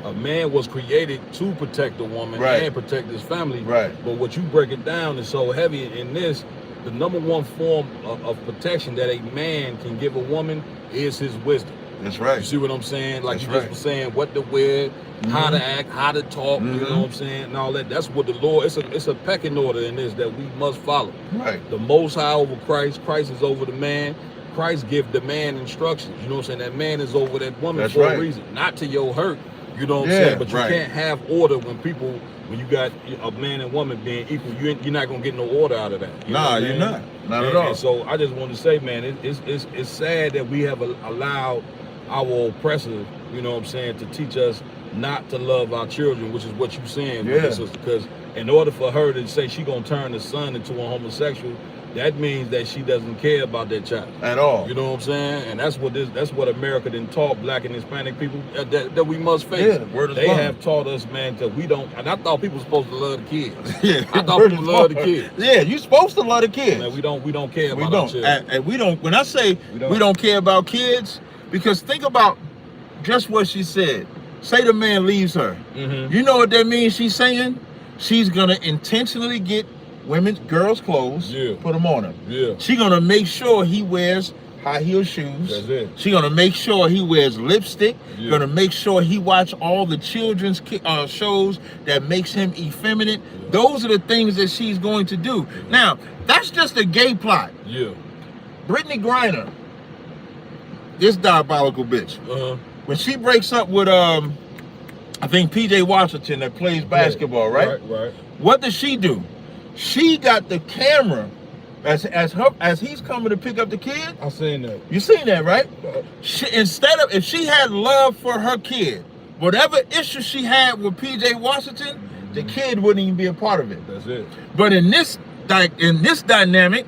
A man was created to protect a woman and protect his family. Right. But what you break it down is so heavy in this. The number one form of protection that a man can give a woman is his wisdom. That's right. You see what I'm saying? Like you just were saying, what to wear, how to act, how to talk, you know what I'm saying, and all that. That's what the Lord, it's a pecking order in this that we must follow. Right. The Most High over Christ, Christ is over the man. Christ give the man instructions. You know what I'm saying? That man is over that woman for a reason. Not to your hurt. You know what I'm saying? But you can't have order when you got a man and woman being equal. You're not gonna get no order out of that. You're not. Not at all. And so I just want to say, man, it's sad that we have allowed our oppressor, you know what I'm saying, to teach us not to love our children, which is what you're saying, because in order for her to say she gonna turn the son into a homosexual, that means that she doesn't care about that child at all. You know what I'm saying? And that's what America didn't taught black and Hispanic people that we must face. They have taught us, man, that we don't. And I thought people were supposed to love the kids. I thought people love the kids. Yeah, you're supposed to love the kids. Man, we don't care about our children. And we don't. When I say we don't care about kids, because think about just what she said. Say the man leaves her. You know what that means? She's saying she's gonna intentionally get girls' clothes, put them on him. She gonna make sure he wears high heel shoes. That's it. She gonna make sure he wears lipstick. Gonna make sure he watch all the children's shows that makes him effeminate. Those are the things that she's going to do. Now, that's just a gay plot. Brittany Griner, this diabolical bitch. when she breaks up with I think PJ Washington that plays basketball, right? Right. What does she do? She got the camera as he's coming to pick up the kid. I seen that. You seen that, right? If she had love for her kid, whatever issue she had with PJ Washington, the kid wouldn't even be a part of it. That's it. But in this dynamic,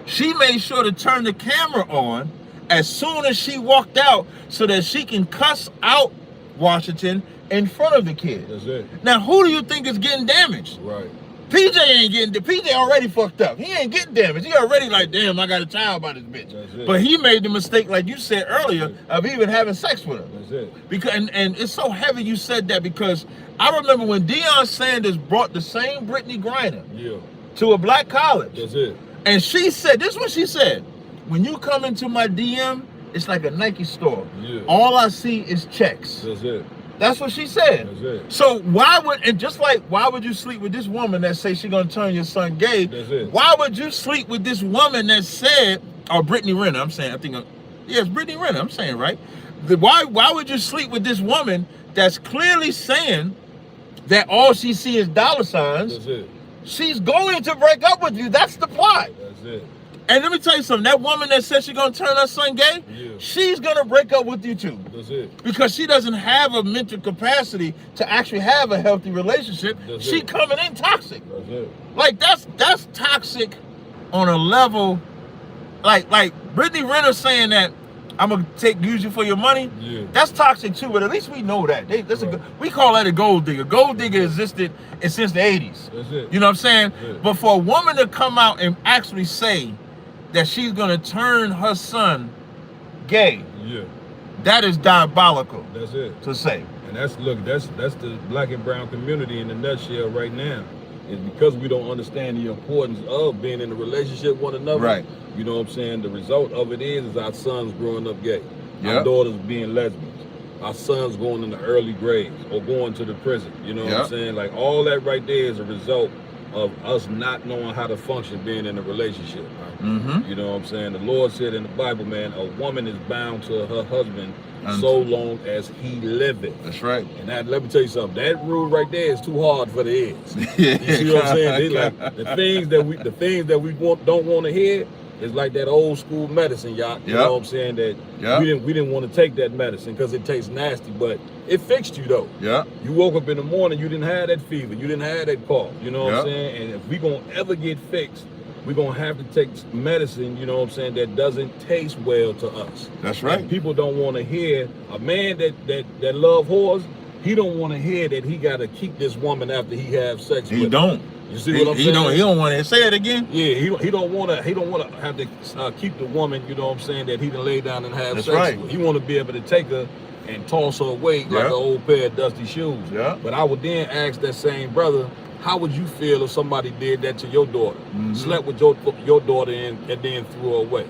she made sure to turn the camera on as soon as she walked out so that she can cuss out Washington in front of the kid. That's it. Now, who do you think is getting damaged? Right. PJ already fucked up. He ain't getting damaged. He already like, damn, I got a child by this bitch. That's it. But he made the mistake, like you said earlier, of even having sex with her. That's it. Because and it's so heavy you said that because I remember when Deion Sanders brought the same Brittany Griner to a black college. That's it. And she said, this is what she said, when you come into my DM, it's like a Nike store. Yeah. All I see is checks. That's it. That's what she said. That's it. So why would you sleep with this woman that say she's gonna turn your son gay? That's it. Why would you sleep with this woman that said, or Brittany Renner, it's Brittany Renner, I'm saying, right? Why would you sleep with this woman that's clearly saying that all she sees is dollar signs? That's it. She's going to break up with you. That's the plot. That's it. And let me tell you something. That woman that said she's going to turn her son gay, she's going to break up with you too. That's it. Because she doesn't have a mental capacity to actually have a healthy relationship. She coming in toxic. That's it. Like, that's toxic on a level. Like Brittany Renner saying that I'm going to use you for your money. Yeah. That's toxic too, but at least we know that. We call that a gold digger. Gold digger existed since the 80s. That's it. You know what I'm saying? Yeah. But for a woman to come out and actually say that she's going to turn her son gay, that is diabolical. That's it. To say. And that's the black and brown community in a nutshell right now. It's because we don't understand the importance of being in a relationship with one another. Right. You know what I'm saying? The result of it is our sons growing up gay. Our daughters being lesbians. Our sons going into early grades or going to the prison. You know what I'm saying? Like all that right there is a result of us not knowing how to function being in a relationship. Mm-hmm. You know what I'm saying? The Lord said in the Bible, man, a woman is bound to her husband so long as he liveth. That's right. And let me tell you something. That rule right there is too hard for the heads. You see what I'm saying? They like the things that we don't want to hear is like that old school medicine, y'all. You know what I'm saying? That we didn't want to take that medicine because it tastes nasty, but it fixed you though. Yeah. You woke up in the morning, you didn't have that fever, you didn't have that cough. You know what I'm saying? And if we gonna ever get fixed, we're gonna have to take medicine, you know what I'm saying, that doesn't taste well to us. That's right. And people don't want to hear a man that love whores. He don't want to hear that he got to keep this woman after he have sex with her. He don't. You see what I'm saying? He don't want to say it again. Yeah, he don't want to have to keep the woman, you know what I'm saying, that he done lay down and have sex with. He want to be able to take her and toss her away like an old pair of dusty shoes. Yeah. But I would then ask that same brother, how would you feel if somebody did that to your daughter? Slept with your daughter and then threw her away?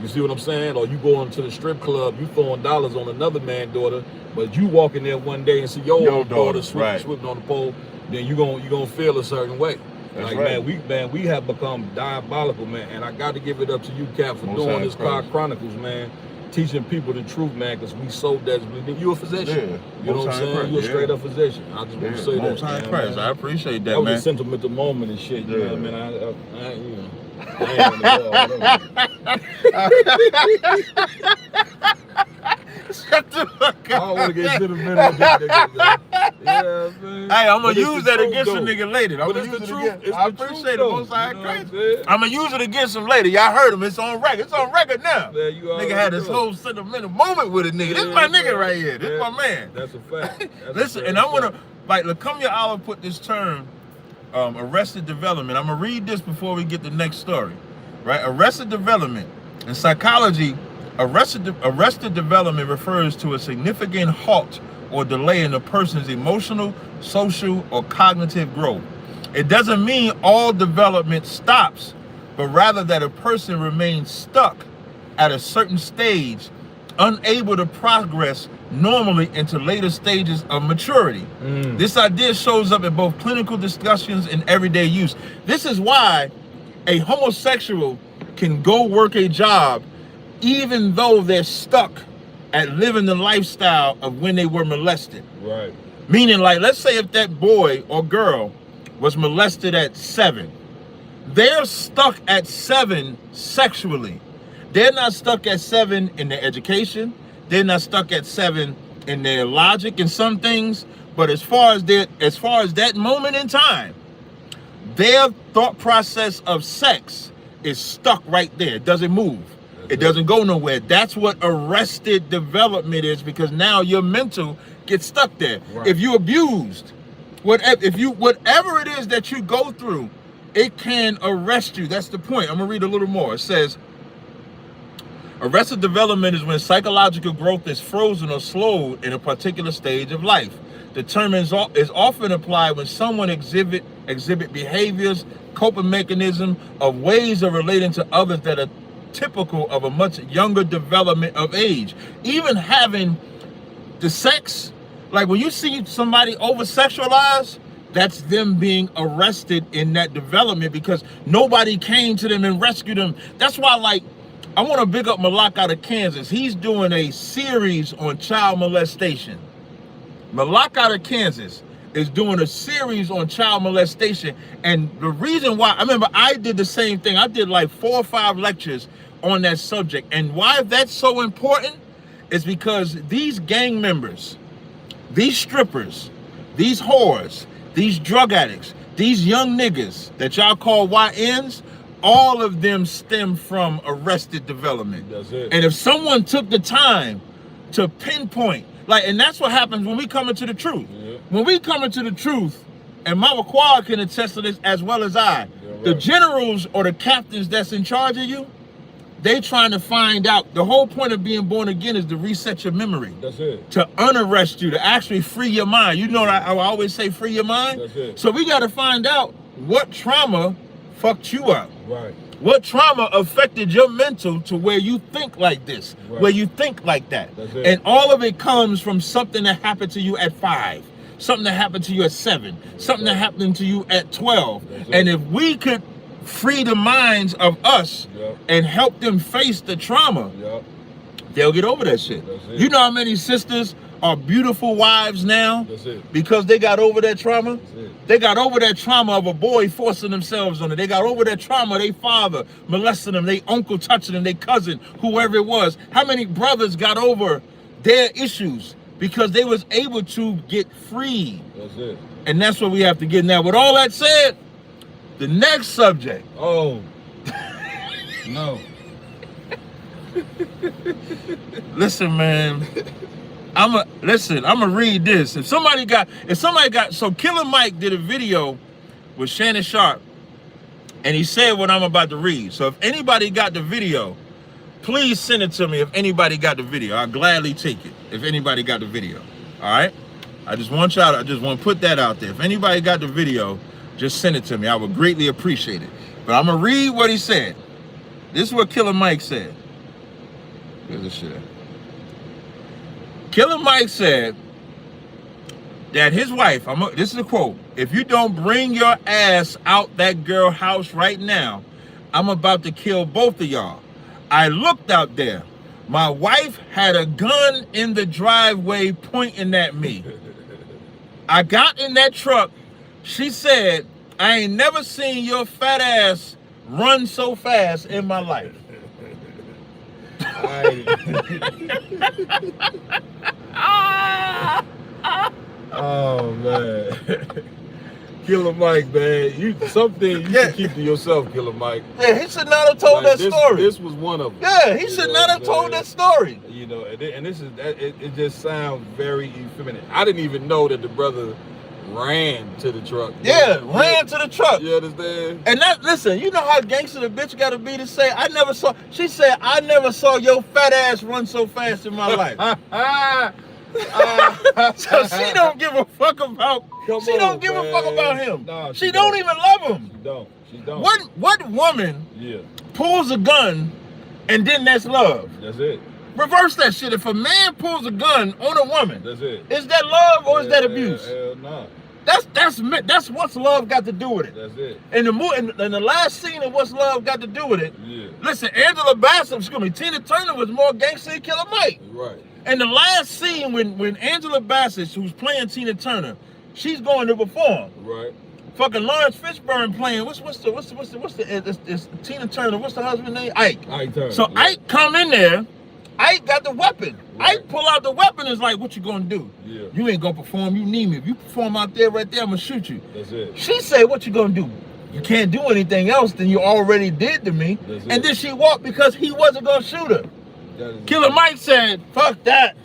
You see what I'm saying? Or you going to the strip club, you throwing dollars on another man's daughter, but you walk in there one day and see your daughter slipping on the pole, then you gonna feel a certain way. That's like man, we have become diabolical, man. And I got to give it up to you, Cap, for doing this Car Chronicles, man. Teaching people the truth, man, because we so desperately. You a physician. You know what I'm saying? You a straight up physician. I just want to say that. Man. I appreciate that, man. That was a sentimental moment and shit. You know what I mean? I you know. I ain't on the ball, Shut the fuck up. I don't want to get sentimental with that nigga, man. Yeah, man. Hey, I'm going to use that against a nigga later. I'm going to use it again. I appreciate it, Most High Christ. I'm going to use it against him later. Y'all heard him. It's on record. It's on record now. Nigga had this whole sentimental moment with a nigga. This is my nigga right here. This is my man. That's a fact. Listen, and I'm going to, like, Lakumya Allah put this term, arrested development. I'm going to read this before we get the next story. Right? Arrested development. In psychology, arrested development refers to a significant halt or delay in a person's emotional, social, or cognitive growth. It doesn't mean all development stops, but rather that a person remains stuck at a certain stage, unable to progress normally into later stages of maturity. This idea shows up in both clinical discussions and everyday use. This is why a homosexual can go work a job even though they're stuck at living the lifestyle of when they were molested. Right. Meaning, like, let's say if that boy or girl was molested at 7, they're stuck at 7 sexually. They're not stuck at 7 in their education. They're not stuck at 7 in their logic and some things. But as far as that moment in time, their thought process of sex is stuck right there. It doesn't move. It doesn't go nowhere. That's what arrested development is, because now your mental gets stuck there. Right. If you abused, whatever it is that you go through, it can arrest you. That's the point. I'm gonna read a little more. It says, arrested development is when psychological growth is frozen or slowed in a particular stage of life. The term is often applied when someone exhibit behaviors, coping mechanism of ways of relating to others that are typical of a much younger development of age. Even having the sex, like when you see somebody over-sexualized, that's them being arrested in that development because nobody came to them and rescued them. That's why, like, I want to big up Malak out of Kansas. He's doing a series on child molestation. Malak out of Kansas is doing a series on child molestation. And the reason why, I remember I did the same thing. I did like 4 or 5 lectures on that subject. And why that's so important is because these gang members, these strippers, these whores, these drug addicts, these young niggas that y'all call YNs, all of them stem from arrested development. That's it. And if someone took the time to pinpoint, like, and that's what happens when we come into the truth. Yeah. When we come into the truth, and Mama Quad can attest to this as well as I, right. The generals or the captains that's in charge of you, they trying to find out. The whole point of being born again is to reset your memory. That's it. To unarrest you, to actually free your mind. You know, I always say free your mind. That's it. So we got to find out what trauma fucked you up. Right. What trauma affected your mental to where you think like this, right. Where you think like that. That's it. And all of it comes from something that happened to you at 5, something that happened to you at 7, something that happened to you at 12. And if we could free the minds of us and help them face the trauma, they'll get over that shit. You know how many sisters are beautiful wives now because they got over that trauma? They got over that trauma of a boy forcing themselves on it. They got over that trauma of their father molesting them, their uncle touching them, their cousin, whoever it was. How many brothers got over their issues because they was able to get free? That's it. And that's what we have to get now. With all that said, the next subject. Oh. No. Listen, man. I'm gonna read this. If somebody got, so Killer Mike did a video with Shannon Sharp, and he said what I'm about to read. So if anybody got the video, please send it to me. If anybody got the video, I'll gladly take it. If anybody got the video, all right. I just want to put that out there. If anybody got the video, just send it to me. I would greatly appreciate it. But I'm gonna read what he said. This is what Killer Mike said. Here's the shit. Killer Mike said that his wife, this is a quote, "If you don't bring your ass out that girl house right now, I'm about to kill both of y'all. I looked out there. My wife had a gun in the driveway pointing at me. I got in that truck. She said, I ain't never seen your fat ass run so fast in my life." Oh man. Killer Mike, man. You can keep to yourself, Killer Mike. Yeah, he should not have told that story. This was one of them. Yeah, he should not have told that story. You know, and this is it just sounds very effeminate. I didn't even know that the brother ran to the truck. Yeah, ran to the truck. You understand? And listen, you know how gangster the bitch gotta be to say, she said, I never saw your fat ass run so fast in my life. So she don't give a fuck about him. No, she don't even love him. She don't. What woman pulls a gun and then that's love? That's it. Reverse that shit. If a man pulls a gun on a woman, that's it. Is that love or is that abuse? Hell no. That's what's love got to do with it. That's it. And the last scene of what's love got to do with it. Yeah. Listen, Angela Bassett, Tina Turner was more gangster than Killer Mike. Right. And the last scene when Angela Bassett, who's playing Tina Turner, she's going to perform. Right. Fucking Lawrence Fishburne playing. What's it's Tina Turner? What's the husband's name? Ike. Ike Turner. So yeah. Ike come in there. Ike got the weapon. Right. Ike pull out the weapon. Is like, what you gonna do? Yeah. You ain't gonna perform. You need me. If you perform out there, right there, I'm gonna shoot you. That's it. She said, what you gonna do? You can't do anything else than you already did to me. That's and it. then she walked because he wasn't gonna shoot her. Killer it. Mike said, fuck that.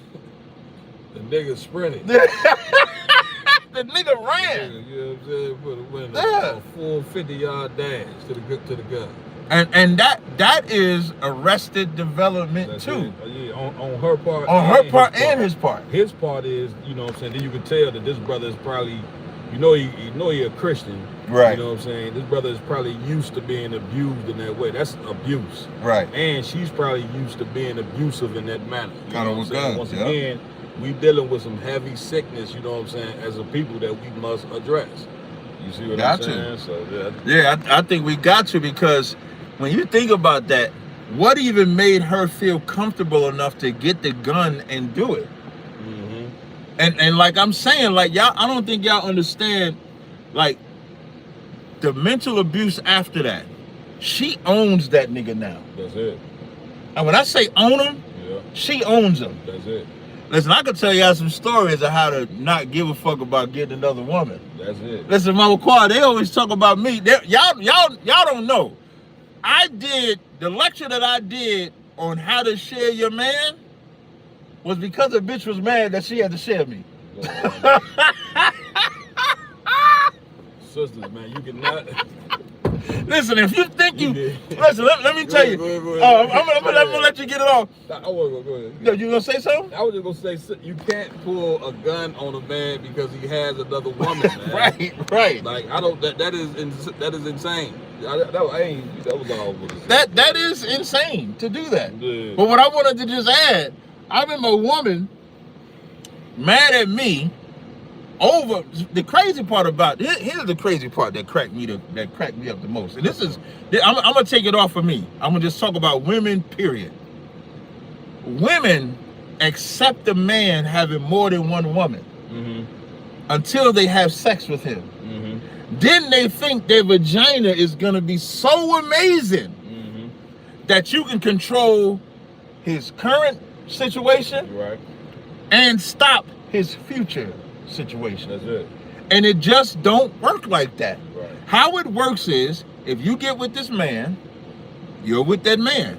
The nigga sprinted. The nigga ran. You know what I'm saying? Put a Yeah. full 50-yard dash to the gun. And that is arrested development That's too. it. Yeah, on her part. On her part and his part. His part is, you know what I'm saying, then you can tell that this brother is probably, he a Christian. Right. You know what I'm saying? This brother is probably used to being abused in that way. That's abuse. Right. And she's probably used to being abusive in that manner. You Kind know of what I'm saying? Once again, we dealing with some heavy sickness, you know what I'm saying, as a people that we must address. You see what I'm saying? So, yeah, I think we got to, because when you think about that, what even made her feel comfortable enough to get the gun and do it? Mm-hmm. And like I'm saying, like, y'all, I don't think y'all understand, like, the mental abuse after that. She owns that nigga now. That's it. And when I say own him, Yeah. she owns him. That's it. Listen, I could tell y'all some stories of how to not give a fuck about getting another woman. That's it. Listen, Mama Quad, they always talk about me. Y'all don't know. I did the lecture that I did on how to share your man was because a bitch was mad that she had to share me. Sisters, man, you cannot. Listen, if you think you Yeah. listen, let me tell you. Go ahead. I'm gonna let you get it off. I was go ahead. No, you gonna say something? I was just gonna say you can't pull a gun on a man because he has another woman, man. Right. Like that is insane. That was all. That is insane to do that. Yeah. But what I wanted to just add, I remember a woman mad at me over the crazy part about here's the crazy part that cracked me up the most. And this is I'm gonna take it off for me. I'm gonna just talk about women, period. Women accept a man having more than one woman until they have sex with him. Then they think their vagina is gonna be so amazing that you can control his current situation and stop his future situation. That's it. And it just don't work like that. Right. How it works is, if you get with this man, you're with that man.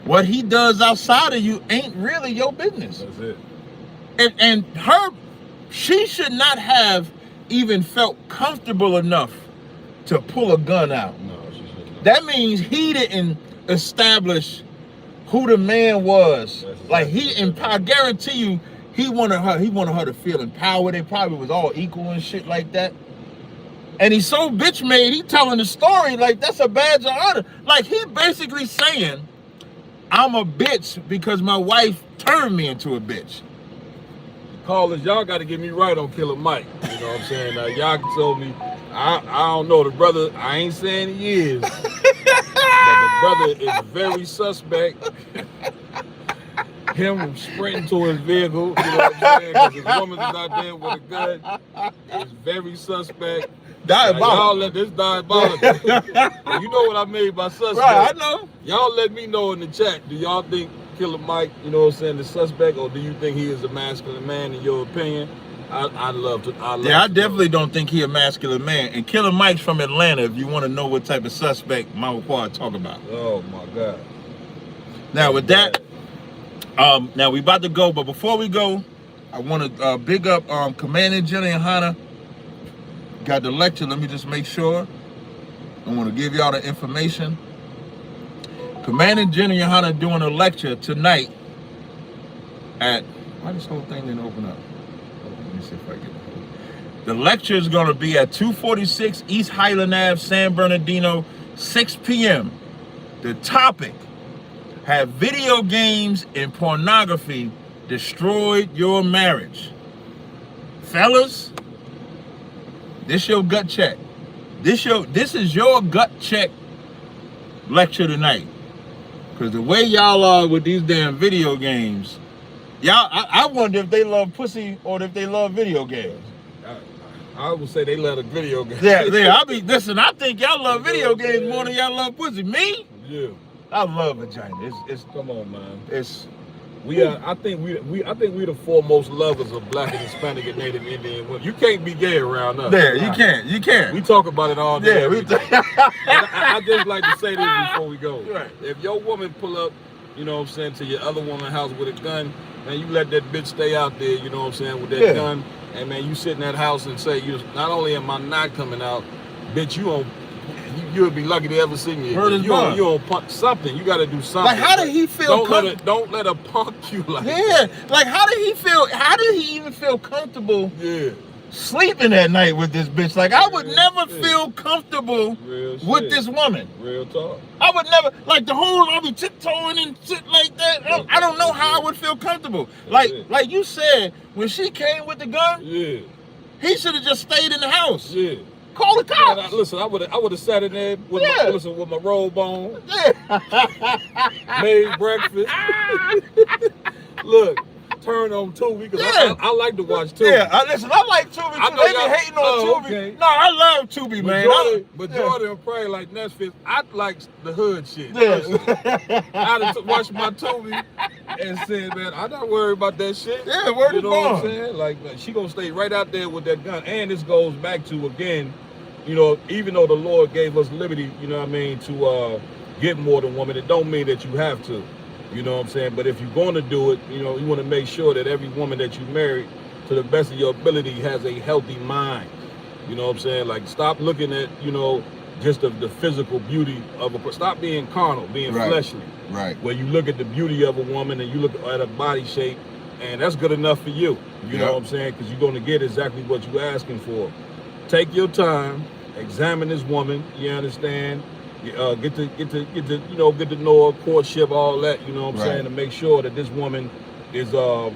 What he does outside of you ain't really your business. That's it. And she should not have even felt comfortable enough to pull a gun out. No, she shouldn't. That means he didn't establish who the man was. Like I guarantee you, he wanted her to feel empowered. They probably was all equal and shit like that. And he's so bitch made, he telling the story like that's a badge of honor. Like he basically saying, I'm a bitch because my wife turned me into a bitch. Callers, y'all got to get me right on Killer Mike. You know what I'm saying? Now, y'all can tell me, I don't know, the brother, I ain't saying he is, but the brother is very suspect. Him sprinting to his vehicle, you know what I'm saying? Because his woman is out there with a gun. It's very suspect. Y'all let this diabolical. You know what I mean by suspect. Right, I know. Y'all let me know in the chat. Do y'all think Killer Mike, you know what I'm saying, the suspect, or do you think he is a masculine man in your opinion? I definitely don't think he a masculine man. And Killer Mike's from Atlanta, if you want to know what type of suspect Mama Quad talk about. Oh my God. Now with that, now we about to go, but before we go, I want to big up Commanding General Yaran. Got the lecture. Let me just make sure. I want to give y'all the information. Commanding General Yaran doing a lecture tonight at, why this whole thing didn't open up? Let me see if I get it. The lecture is going to be at 246 East Highland Ave, San Bernardino, 6 p.m. The topic: have video games and pornography destroyed your marriage? Fellas, this your gut check. This is your gut check lecture tonight. Because the way y'all are with these damn video games, Y'all, I wonder if they love pussy or if they love video games. I would say they love the video games. Yeah. Listen, I think y'all love video games more than y'all love pussy. Me? Yeah. I love vagina. It's Come on, man. I think we the foremost lovers of Black and Hispanic and Native Indian women. You can't be gay around us. Yeah, you can't. We talk about it all day. Yeah, I just like to say this before we go. Right. If your woman pull up, you know what I'm saying, to your other woman's house with a gun, man, you let that bitch stay out there, you know what I'm saying, with that gun. And man, you sit in that house and say, not only am I not coming out, bitch, you would be lucky to ever see me. You don't punk something. You got to do something. Like, how did he feel? Don't let her punk you like that. Yeah. Like, how did he feel? How did he even feel comfortable? Yeah. Sleeping at night with this bitch. Like, I would never feel comfortable with this woman. Real talk. I would never, like, I'll be tiptoeing and shit like that. I don't know how I would feel comfortable. Like you said, when she came with the gun, he should have just stayed in the house. Yeah. Call the cops. Listen, I would have sat in there with my robe on. Yeah. Made breakfast. Look. Turn on Tubi because I like to watch Tubi. Yeah, I like Tubi too. They be hating on Tubi. Okay. No, I love Tubi, man. Jordan probably like Netflix. I like the hood shit. Yeah. I watched my Tubi and said, man, I'm not worried about that shit. Yeah, word you know what I'm saying? Like, man, she gonna stay right out there with that gun. And this goes back to, again, you know, even though the Lord gave us liberty, you know what I mean, to get more than woman, it don't mean that you have to. You know what I'm saying? But if you're going to do it, you know, you want to make sure that every woman that you marry, to the best of your ability, has a healthy mind. You know what I'm saying? Like, stop looking at, you know, just the physical beauty of a person. Stop being carnal, being fleshly. Right. Where you look at the beauty of a woman and you look at her body shape, and that's good enough for you. You know what I'm saying? Because you're going to get exactly what you're asking for. Take your time, examine this woman. You understand? Get to know her, courtship, all that, you know what I'm saying, to make sure that this woman is gonna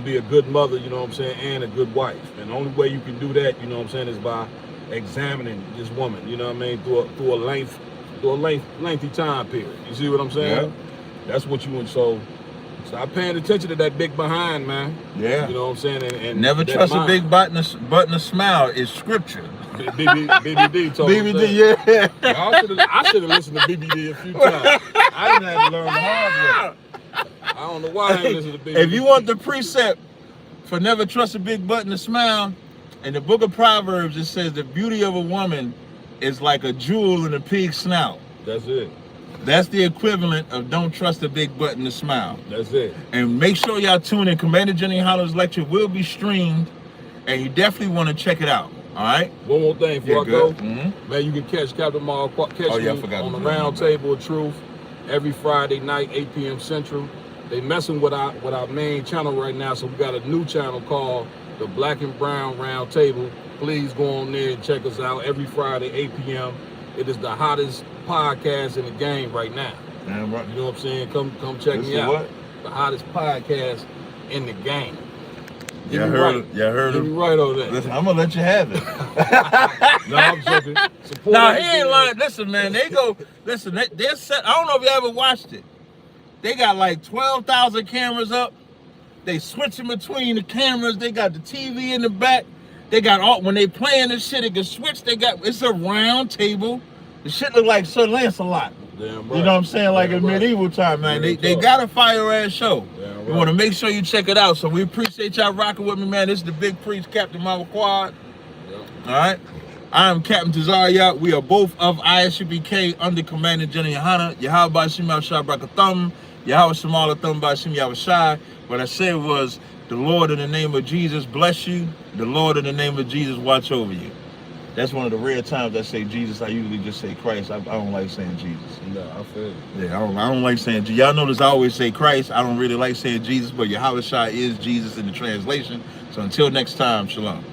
be a good mother, you know what I'm saying, and a good wife. And the only way you can do that, you know what I'm saying, is by examining this woman, you know what I mean, through a lengthy time period. You see what I'm saying? Yeah. That's what you want. So stop paying attention to that big behind, man. Yeah. You know what I'm saying? And never trust a big button a smile is scripture. BBD told me. BBD, yeah. I should have listened to BBD a few times. I didn't have to learn the hard way. I don't know why I didn't listen to BBD. If you want the precept for never trust a big button to smile, in the book of Proverbs, it says the beauty of a woman is like a jewel in a pig's snout. That's it. That's the equivalent of don't trust a big button to smile. That's it. And make sure y'all tune in. Commander Jenny Holler's lecture will be streamed, and you definitely want to check it out. All right. One more thing before I go. Mm-hmm. Man, you can catch Captain Marl on the Round Table of Truth every Friday night, 8 p.m. Central. They messing with our main channel right now, so we got a new channel called the Black and Brown Round Table. Please go on there and check us out every Friday, 8 p.m. It is the hottest podcast in the game right now. Damn right. You know what I'm saying? Come check me out. What? The hottest podcast in the game. Y'all heard it. Get me right on that. Listen, I'm gonna let you have it. No, I'm joking. No, he ain't lying. Listen, man, they're set. I don't know if you ever watched it. They got like 12,000 cameras up. They switching between the cameras. They got the TV in the back. They got when they playing this shit, it can switch. It's a round table. The shit look like Sir Lancelot. Damn right. You know what I'm saying? Like in medieval time, man. They got a fire ass show. Damn We want to make sure you check it out. So we appreciate y'all rocking with me, man. This is the Big Priest, Captain Mama Quad. Yep. All right. I am Captain Tazaryach. We are both of ISUBK under Commander Jenny Yaran. Yahweh Shim Yahshua Brakathum. Yahweh Shemala Thumb Bashim Yahushai. What I said was, the Lord in the name of Jesus bless you. The Lord in the name of Jesus watch over you. That's one of the rare times I say Jesus. I usually just say Christ. I don't like saying Jesus. No, I feel it. Yeah, I don't like saying Jesus. Y'all notice I always say Christ. I don't really like saying Jesus, but Yahushua is Jesus in the translation. So until next time, shalom.